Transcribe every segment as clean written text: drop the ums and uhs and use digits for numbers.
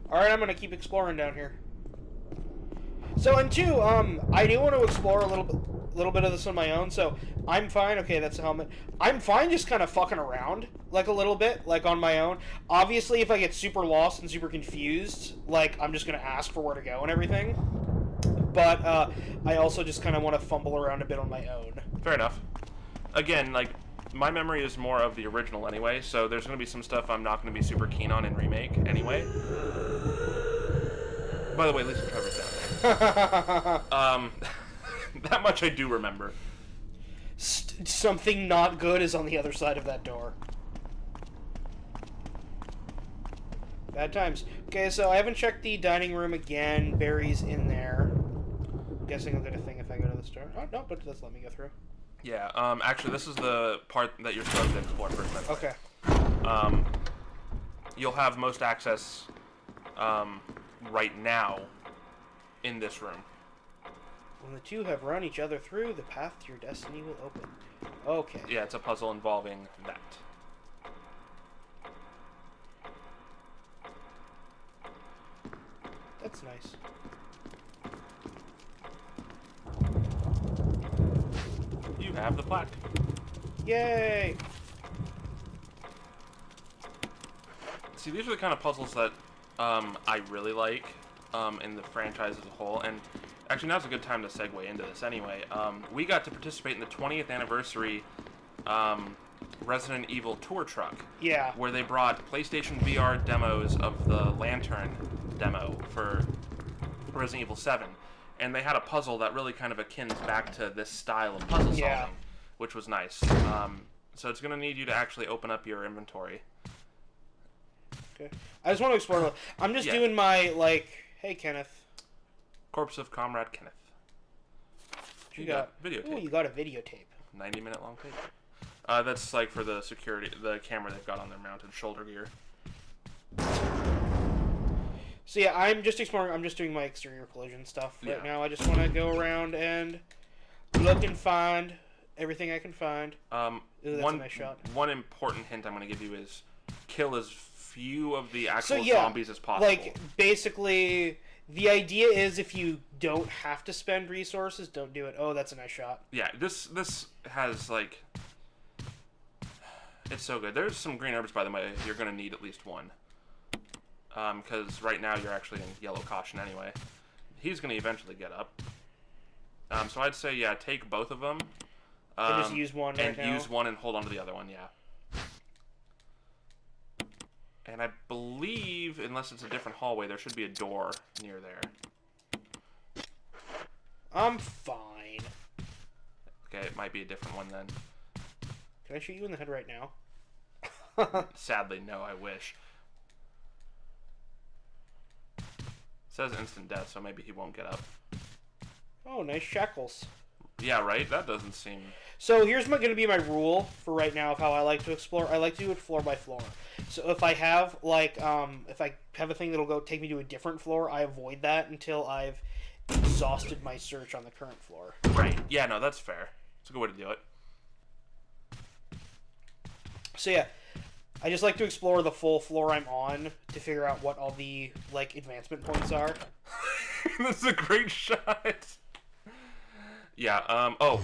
Alright, I'm gonna keep exploring down here. So, and two, I do want to explore a little bit of this on my own, so I'm fine. Okay, that's a helmet. I'm fine just kind of fucking around, like, a little bit, like, on my own. Obviously, if I get super lost and super confused, like, I'm just gonna ask for where to go and everything. But, I also just kind of want to fumble around a bit on my own. Fair enough. Again, like, my memory is more of the original anyway, so there's going to be some stuff I'm not going to be super keen on in Remake anyway. By the way, Lisa Trevor's down there. That much I do remember. Something not good is on the other side of that door. Bad times. Okay, so I haven't checked the dining room again. Barry's in there. I'm guessing I'll get a thing if I go to the store. Oh, no, but it does let me go through. Yeah, actually, this is the part that you're supposed to explore first. Okay. You'll have most access, right now in this room. When the two have run each other through, the path to your destiny will open. Okay. Yeah, it's a puzzle involving that. That's nice. You have the plaque. Yay! See, these are the kind of puzzles that I really like in the franchise as a whole, and actually now's a good time to segue into this anyway. We got to participate in the 20th anniversary Resident Evil tour truck. Yeah. Where they brought PlayStation VR demos of the Lantern demo for Resident Evil 7. And they had a puzzle that really kind of akins back to this style of puzzle solving, which was nice. So it's going to need you to actually open up your inventory. Okay. I just want to explore. I'm just doing my, like, hey, Kenneth. Corpse of Comrade Kenneth. You got videotape. Ooh, you got a videotape. 90-minute long tape. That's like for the security, the camera they've got on their mounted shoulder gear. So yeah, I'm just exploring. I'm just doing my exterior collision stuff right now. I just want to go around and look and find everything I can find. Ooh, that's a nice shot. One important hint I'm going to give you is kill as few of the actual zombies as possible. Like, basically, the idea is if you don't have to spend resources, don't do it. Oh, that's a nice shot. Yeah, this has, like... It's so good. There's some green herbs, by the way. You're going to need at least one. Because right now you're actually in yellow caution anyway. He's going to eventually get up. So I'd say, yeah, take both of them. And just use one right now? And use one and hold on to the other one, yeah. And I believe, unless it's a different hallway, there should be a door near there. I'm fine. Okay, it might be a different one then. Can I shoot you in the head right now? Sadly, no, I wish. It says instant death, so maybe he won't get up. Oh, nice shackles. Yeah, right? That doesn't seem... So here's going to be my rule for right now of how I like to explore. I like to do it floor by floor. So if I have, like, if I have a thing that'll go take me to a different floor, I avoid that until I've exhausted my search on the current floor. Right. Yeah, no, that's fair. It's a good way to do it. So yeah, I just like to explore the full floor I'm on to figure out what all the, like, advancement points are. This is a great shot. Yeah, hold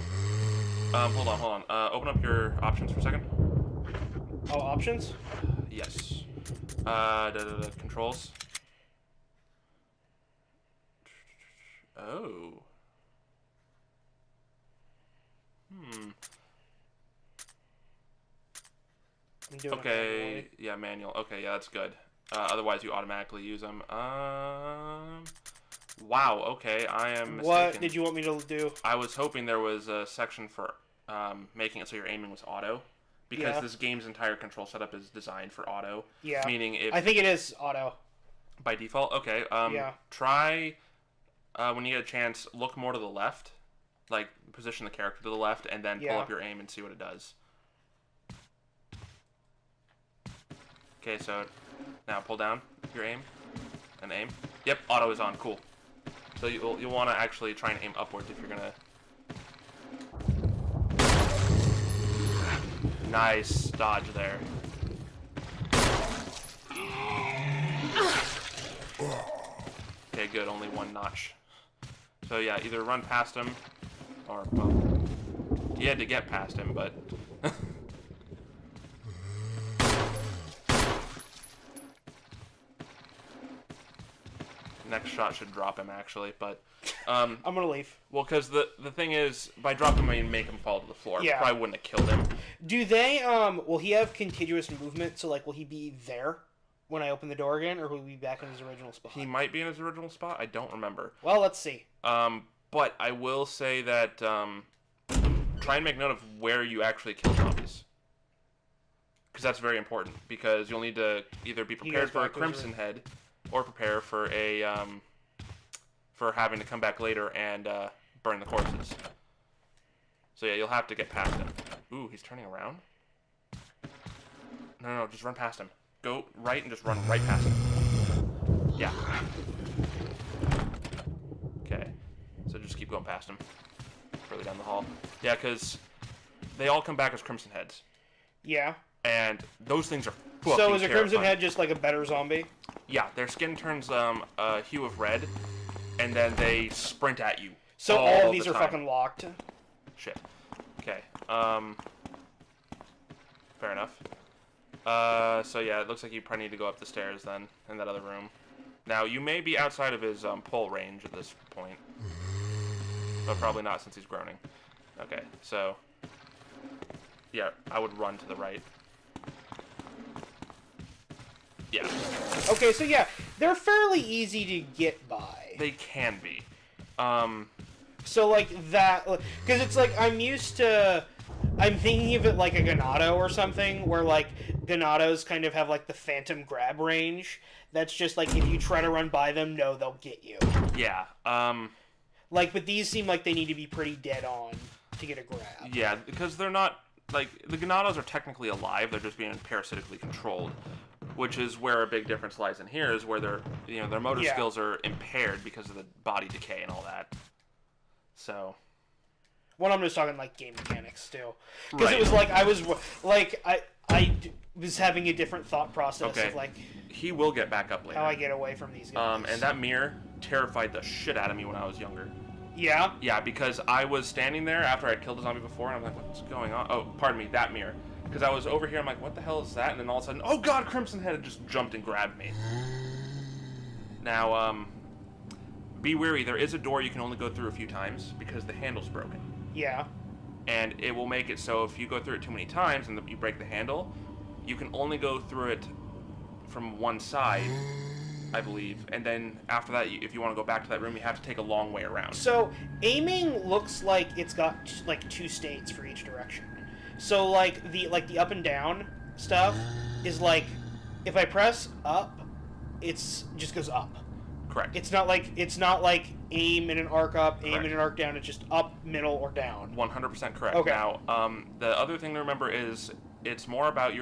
on. Open up your options for a second. Oh, options? Yes. Controls. Oh. Okay, yeah, manual. Okay, yeah, that's good. Otherwise, you automatically use them. Wow, okay, I am mistaken. What did you want me to do? I was hoping there was a section for making it so your aiming was auto. Because this game's entire control setup is designed for auto. Yeah. Meaning if... I think it is auto. By default? Okay. Try, when you get a chance, look more to the left. Like, position the character to the left, and then pull up your aim and see what it does. Okay, so now pull down your aim and aim. Yep, auto is on. Cool. So you'll want to actually try and aim upwards if you're going to... Nice dodge there. Okay, good. Only one notch. So yeah, either run past him, or well, you had to get past him, but. Next shot should drop him actually, but. I'm gonna leave. Well, because the thing is, by dropping him, I make him fall to the floor. Yeah. Probably wouldn't have killed him. Do they, will he have contiguous movement, so, like, will he be there when I open the door again, or will he be back in his original spot? He might be in his original spot. I don't remember. Well, let's see. But I will say that, try and make note of where you actually kill zombies. Because that's very important, because you'll need to either be prepared for a Crimson Head, or prepare for a, for having to come back later and burn the corpses. So yeah, you'll have to get past him. Ooh, he's turning around? No, just run past him. Go right and just run right past him. Yeah. Okay. So just keep going past him. Further down the hall. Yeah, because they all come back as Crimson Heads. Yeah. And those things are fucking So is a Crimson terrifying. Head just like a better zombie? Yeah, their skin turns a hue of red, and then they sprint at you. So all of these are fucking locked. Shit. Okay. Fair enough. So yeah, it looks like you probably need to go up the stairs then, in that other room. Now, you may be outside of his pull range at this point. But probably not since he's groaning. Okay, so... yeah, I would run to the right. Yeah. Okay, so yeah, they're fairly easy to get by. They can be. So like that, because it's like I'm thinking of it like a Ganado or something, where like Ganados kind of have like the phantom grab range. That's just like if you try to run by them, no, they'll get you. Yeah. Like, but these seem like they need to be pretty dead on to get a grab. Yeah, because they're not, like, the Ganados are technically alive, they're just being parasitically controlled. Which is where a big difference lies in here, is where their motor skills are impaired because of the body decay and all that. So... well, I'm just talking, like, game mechanics, too. Because it was like, I was having a different thought process of, like... he will get back up later. How I get away from these guys. And that mirror terrified the shit out of me when I was younger. Yeah? Yeah, because I was standing there after I'd killed a zombie before, and I'm like, what's going on? Oh, pardon me, that mirror. Because I was over here, I'm like, what the hell is that? And then all of a sudden, oh god, Crimson Head had just jumped and grabbed me. Now, be wary, there is a door you can only go through a few times, because the handle's broken. Yeah. And it will make it so if you go through it too many times and you break the handle, you can only go through it from one side, I believe. And then after that, if you want to go back to that room, you have to take a long way around. So, aiming looks like it's got, like, 2 states for each direction. So, like the up and down stuff is, like, if I press up, it's just goes up. Correct. It's not like aim in an arc up, aim Correct. in an arc down. It's just up, middle, or down. 100% correct. Okay. Now, the other thing to remember is it's more about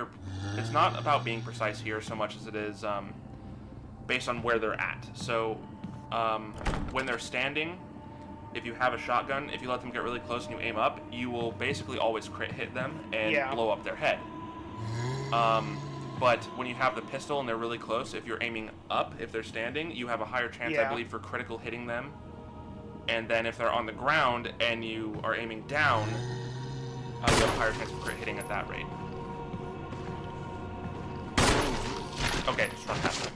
it's not about being precise here so much as it is based on where they're at. So, when they're standing, if you have a shotgun, if you let them get really close and you aim up, you will basically always crit hit them and blow up their head. But when you have the pistol and they're really close, if you're aiming up, if they're standing, you have a higher chance, I believe, for critical hitting them. And then if they're on the ground and you are aiming down, you have a higher chance of crit hitting at that rate. Okay, just run past him.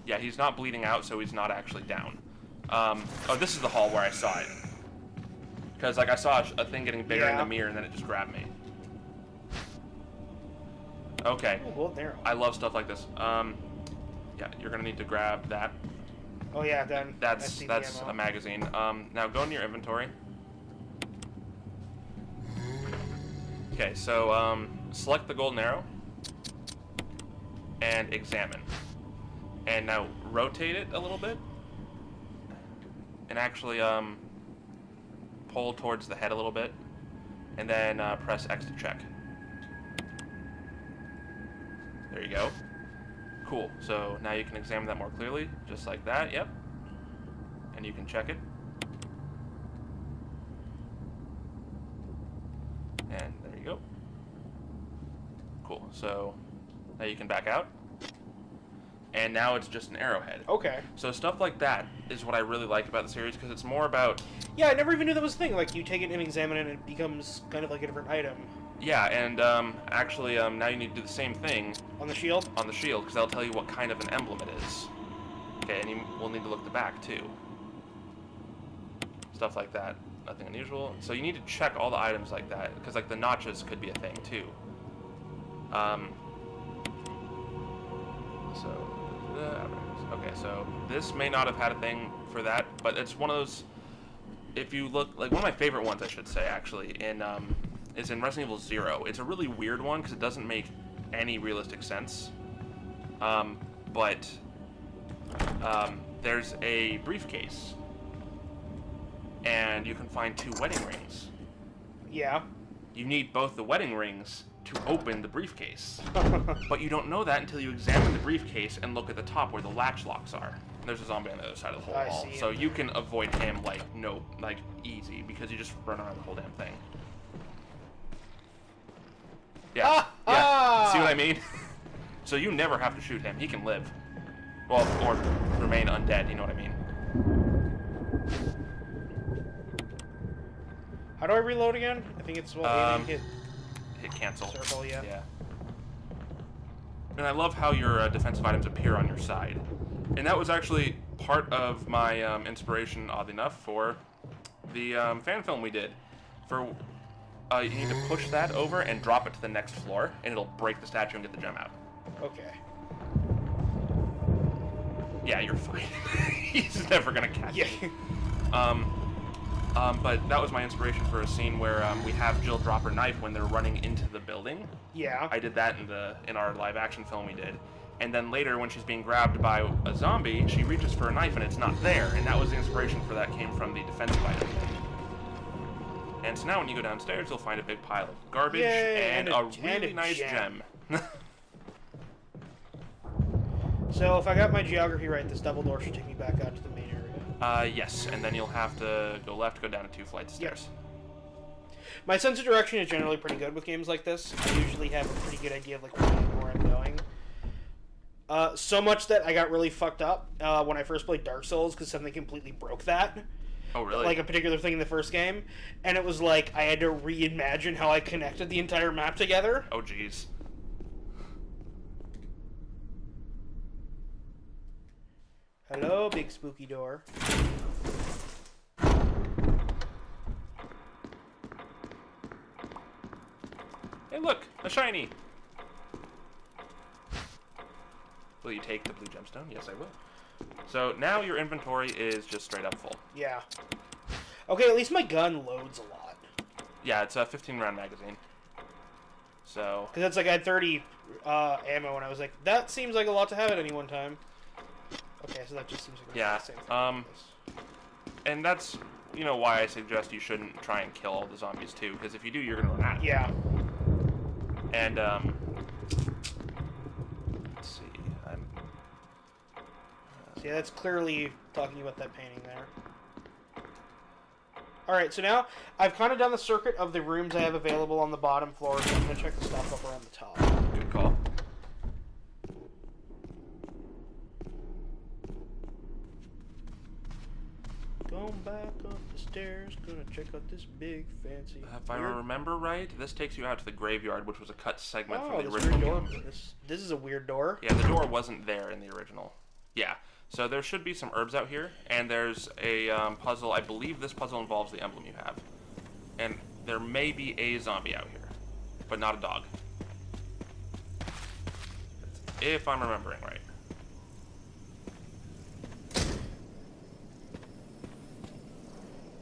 Yeah, he's not bleeding out, so he's not actually down. Oh, this is the hall where I saw it. Because, like, I saw a thing getting bigger in the mirror, and then it just grabbed me. Okay. Oh, well, there. I love stuff like this. Yeah, you're gonna need to grab that. Oh yeah, then That's a magazine. Now go into your inventory. Okay, so select the golden arrow and examine. And now rotate it a little bit. And actually pull towards the head a little bit. And then press X to check. There you go. Cool. So now you can examine that more clearly, just like that. Yep. And you can check it. And there you go. Cool. So now you can back out. and now it's just an arrowhead. Okay. So stuff like that is what I really like about the series, because it's more about... Yeah, I never even knew that was a thing. Like, you take it and examine it, and it becomes kind of like a different item. Yeah, and actually, now you need to do the same thing... On the shield? On the shield, because that'll tell you what kind of an emblem it is. Okay, and we'll need to look at the back, too. Stuff like that. Nothing unusual. So you need to check all the items like that, because, like, the notches could be a thing, too. Okay, so this may not have had a thing for that, but it's one of those... If you look... Like, one of my favorite ones, I should say, actually, is in Resident Evil 0. It's a really weird one, because it doesn't make any realistic sense. But there's a briefcase, and you can find 2 wedding rings. Yeah. You need both the wedding rings to open the briefcase. But you don't know that until you examine the briefcase and look at the top where the latch locks are. And there's a zombie on the other side of the whole wall. So you can avoid him, like, easy, because you just run around the whole damn thing. Yeah. See what I mean? So you never have to shoot him. He can live. Well, or remain undead, you know what I mean? How do I reload again? I think it's hit cancel. Circle, yeah. And I love how your defensive items appear on your side. And that was actually part of my inspiration, oddly enough, for the fan film we did. You need to push that over and drop it to the next floor, and it'll break the statue and get the gem out. Okay. Yeah, you're fine. He's never gonna catch you. But that was my inspiration for a scene where we have Jill drop her knife when they're running into the building. Yeah. I did that in our live action film we did. And then later, when she's being grabbed by a zombie, she reaches for a knife and it's not there. And that was the inspiration for that came from the defensive item. And so now when you go downstairs, you'll find a big pile of garbage and a really nice gem. So if I got my geography right, this double door should take me back out to the main area. Yes, and then you'll have to go left, go down 2 flights of stairs. My sense of direction is generally pretty good with games like this. I usually have a pretty good idea of like where I'm going. So much that I got really fucked up when I first played Dark Souls because something completely broke that. Oh, really? Like a particular thing in the first game. And it was like I had to reimagine how I connected the entire map together. Oh, jeez. Hello, big spooky door. Hey, look! A shiny! Will you take the blue gemstone? Yes, I will. So now your inventory is just straight up full. Yeah. Okay, at least my gun loads a lot. Yeah, it's a 15-round magazine. So... Because that's like I had 30 ammo, and I was like, that seems like a lot to have at any one time. Okay, so that just seems like the same thing. And that's, you know, why I suggest you shouldn't try and kill all the zombies, too. Because if you do, you're going to run out of them. Yeah. And, let's see, See, that's clearly talking about that painting there. Alright, so now I've kind of done the circuit of the rooms I have available on the bottom floor, so I'm going to check the stuff up around the top. Good call. Going back up the stairs, gonna check out this big fancy... If I remember right, this takes you out to the graveyard, which was a cut segment from the this original weird door. This is a weird door. Yeah, the door wasn't there in the original. Yeah, so there should be some herbs out here, and there's a puzzle. I believe this puzzle involves the emblem you have. And there may be a zombie out here, but not a dog. If I'm remembering right.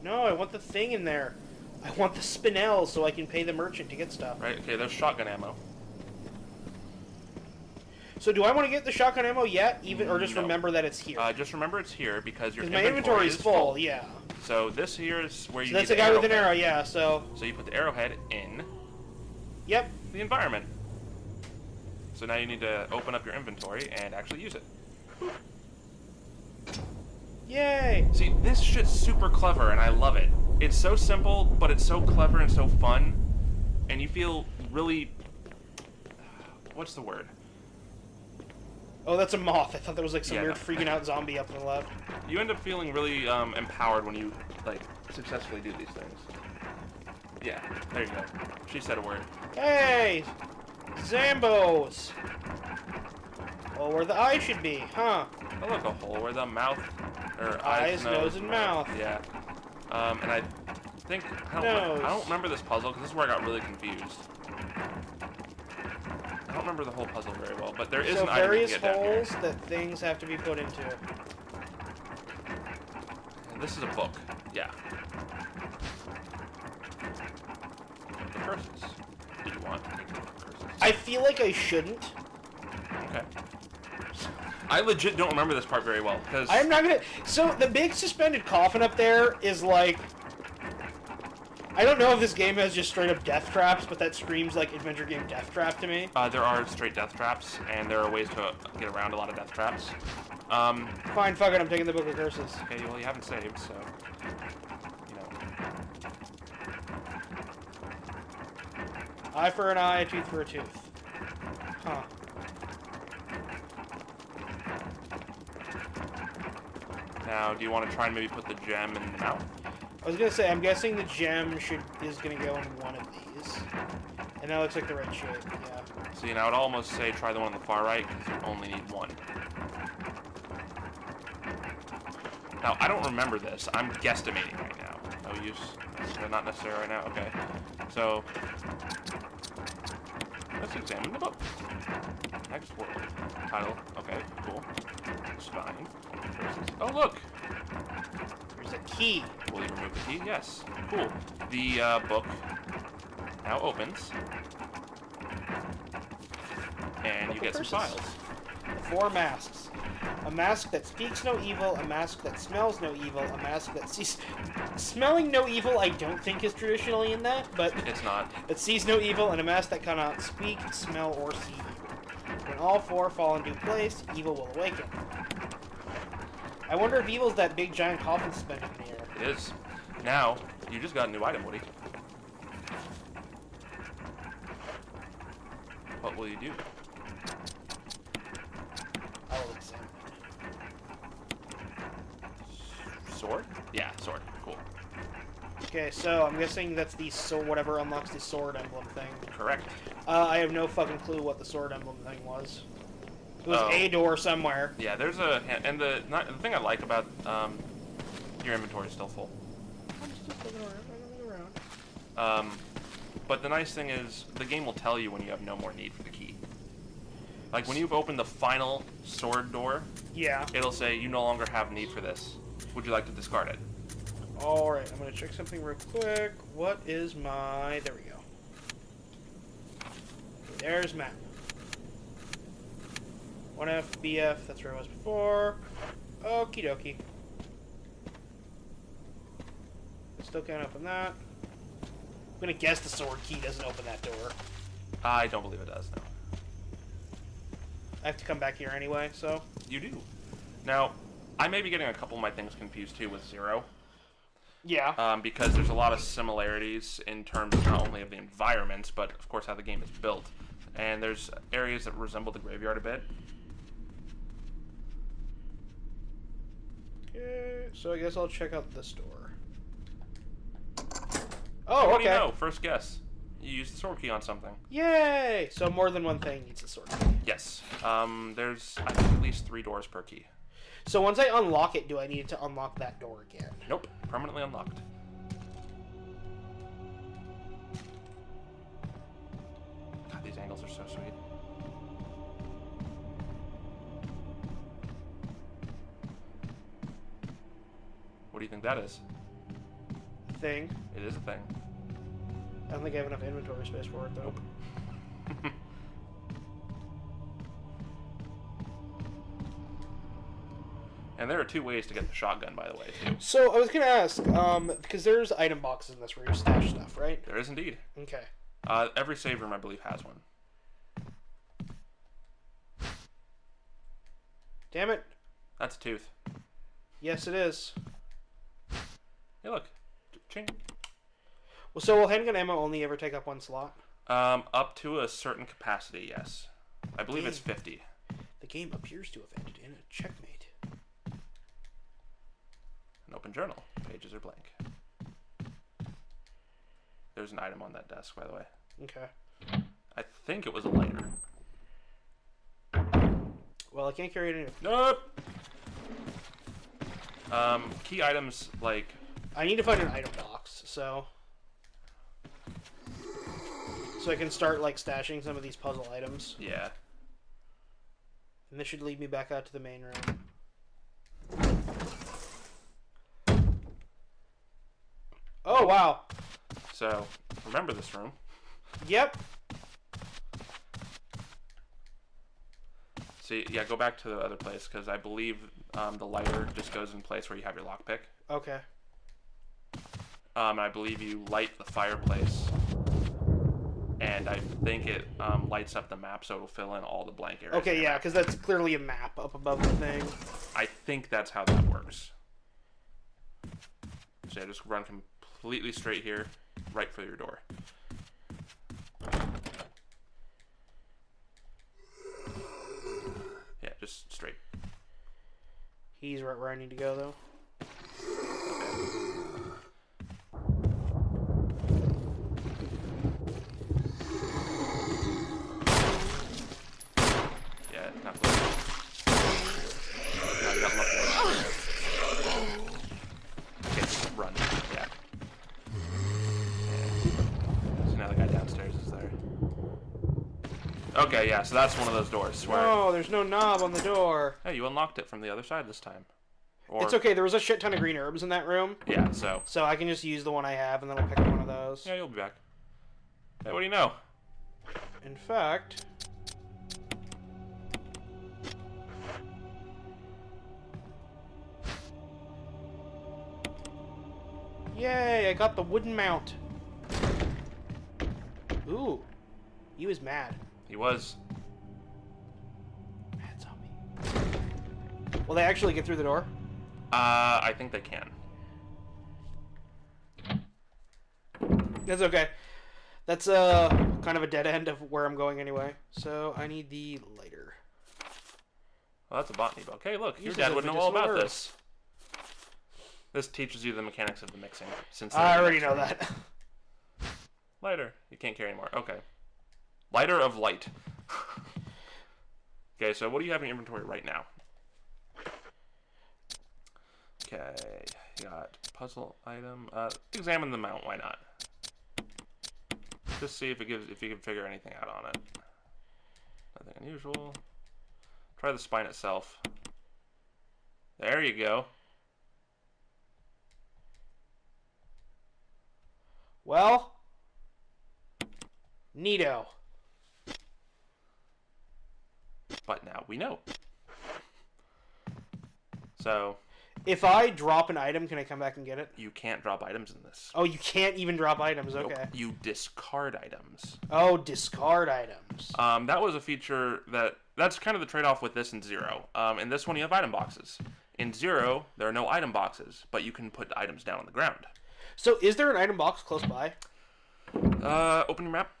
No, I want the thing in there. I want the spinel so I can pay the merchant to get stuff. Right, okay, there's shotgun ammo. So do I want to get the shotgun ammo yet, or just remember that it's here? Just remember it's here because your inventory is full, yeah. So this here is where you need the arrowhead. That's a guy with an arrow, yeah, so... So you put the arrowhead in... Yep. The environment. So now you need to open up your inventory and actually use it. Yay! See, this shit's super clever, and I love it. It's so simple, but it's so clever and so fun, and you feel really... What's the word? Oh, that's a moth. I thought that was like some Yeah, weird no. freaking out zombie up on the left. You end up feeling really empowered when you like successfully do these things. Yeah, there you go. She said a word. Hey! Zambos! Oh, where the eye should be, huh? Oh, look, a hole where the mouth, or Eyes, nose, and mouth. Yeah. And I think, I don't remember this puzzle, because this is where I got really confused. I don't remember the whole puzzle very well, but there is an item you can get down here. various holes that things have to be put into. And this is a book. Yeah. The curses. Did you want to take the curses? I feel like I shouldn't. Okay. I legit don't remember this part very well, because... I'm not gonna... So, the big suspended coffin up there is like... I don't know if this game has just straight up death traps, but that screams like adventure game death trap to me. There are straight death traps, and there are ways to get around a lot of death traps. Fine, fuck it, I'm taking the Book of Curses. Okay, well, you haven't saved, so... You know. Eye for an eye, a tooth for a tooth. Huh. Now, do you want to try and maybe put the gem in the mouth? I was gonna say, I'm guessing the gem is gonna go in one of these. And that looks like the right shape, yeah. See, now I'd almost say try the one on the far right, because you only need one. Now, I don't remember this. I'm guesstimating right now. No use. So not necessary right now. Okay. So, let's examine the book. Next world. Title. Okay, cool. Spine. Oh, look! There's a key. Will you remove the key? Yes. Cool. The book now opens. And you get some files. 4 masks. A mask that speaks no evil, a mask that smells no evil, a mask that sees... Smelling no evil I don't think is traditionally in that, but... It's not. It sees no evil, and a mask that cannot speak, smell, or see evil. When all 4 fall into place, evil will awaken. I wonder if evil's that big giant coffin suspended in the air. It is. Now, you just got a new item, Woody. What will you do? I will examine it. Sword? Yeah, sword. Cool. Okay, so I'm guessing that's the whatever unlocks the sword emblem thing. Correct. I have no fucking clue what the sword emblem thing was. It was a door somewhere. Yeah, there's a... And the thing I like about... your inventory is still full. I'm just looking around. But the nice thing is, the game will tell you when you have no more need for the key. Like, when you've opened the final sword door, Yeah. it'll say, you no longer have need for this. Would you like to discard it? Alright, I'm going to check something real quick. What is my... There we go. There's map. 1F, BF, that's where I was before. Okie dokie. Still can't open that. I'm going to guess the sword key doesn't open that door. I don't believe it does, no. I have to come back here anyway, so... You do. Now, I may be getting a couple of my things confused, too, with Zero. Yeah. Because there's a lot of similarities in terms not only of the environments, but, of course, how the game is built. And there's areas that resemble the graveyard a bit. Okay, so I guess I'll check out this door. Oh, What okay. do you know? First guess. You use the sword key on something. Yay! So more than one thing needs a sword key. Yes. There's, I think, at least 3 doors per key. So once I unlock it, do I need to unlock that door again? Nope. Permanently unlocked. God, these angles are so sweet. What do you think that is? Thing. It is a thing. I don't think I have enough inventory space for it, though. Nope. And there are 2 ways to get the shotgun, by the way, too. So I was gonna ask, because there's item boxes in this where you stash stuff, right? There is indeed. Okay. Every save room, I believe, has one. Damn it. That's a tooth. Yes, it is. Hey, look. Ching. Well, so will handgun ammo only ever take up 1 slot? Up to a certain capacity, yes. I believe it's 50. The game appears to have ended in a checkmate. An open journal. Pages are blank. There's an item on that desk, by the way. Okay. I think it was a lighter. Well, I can't carry it anyway. Nope! Key items, like... I need to find an item box, so I can start, like, stashing some of these puzzle items. Yeah. And this should lead me back out to the main room. Oh, wow. So, remember this room. Yep. See, yeah, go back to the other place, because I believe the lighter just goes in place where you have your lockpick. Okay. I believe you light the fireplace, and I think it lights up the map so it'll fill in all the blank areas. Okay, yeah, because that's clearly a map up above the thing. I think that's how that works. So yeah, just run completely straight here, right for your door. Yeah, just straight. He's right where I need to go, though. Yeah, not close. No, you got lucky. Okay, just run. Yeah. So now the guy downstairs is there. Okay, yeah, so that's one of those doors where... Oh, there's no knob on the door. Hey, you unlocked it from the other side this time. Or... It's okay, there was a shit ton of green herbs in that room. Yeah, so... So I can just use the one I have, and then I'll pick up one of those. Yeah, you'll be back. Hey, what do you know? In fact... Yay, I got the wooden mount. Ooh. He was mad. He was. Mad zombie. Will they actually get through the door? I think they can. That's okay. That's kind of a dead end of where I'm going anyway. So I need the lighter. Well, that's a botany book. Hey, look, your Uses dad it would for know all about herbs. this. This teaches you the mechanics of the mixing. Since I already know that. Lighter. You can't carry anymore. Okay. Lighter of light. Okay, so what do you have in your inventory right now? Okay, you got puzzle item. Examine the mount. Why not? Just see if you can figure anything out on it. Nothing unusual. Try the spine itself. There you go. Well, neato. But now we know. So... If I drop an item, can I come back and get it? You can't drop items in this. Oh, you can't even drop items. Okay. Nope. You discard items. Oh, discard items. That was a feature that's kind of the trade-off with this and Zero. In this one, you have item boxes. In Zero, there are no item boxes, but you can put items down on the ground. So, is there an item box close by? Open your map.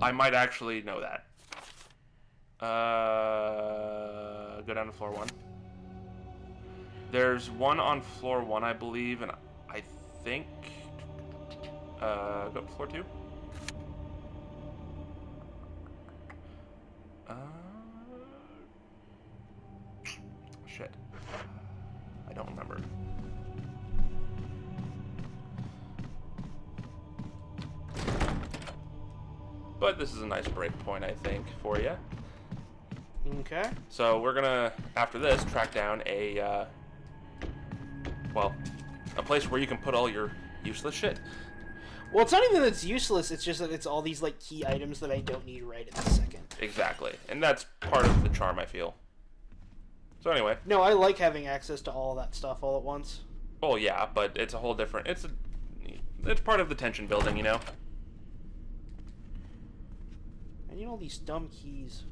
I might actually know that. Go down to floor 1. There's one on floor 1, I believe, and I think... go up to floor 2. Shit. I don't remember. But this is a nice break point, I think, for you. Okay. So we're gonna, after this, track down a place where you can put all your useless shit. Well, it's not even that it's useless, it's just that it's all these, like, key items that I don't need right at this second. Exactly. And that's part of the charm, I feel. So anyway. No, I like having access to all that stuff all at once. Oh, yeah, but it's a whole different... It's part of the tension building, you know? I need all these dumb keys.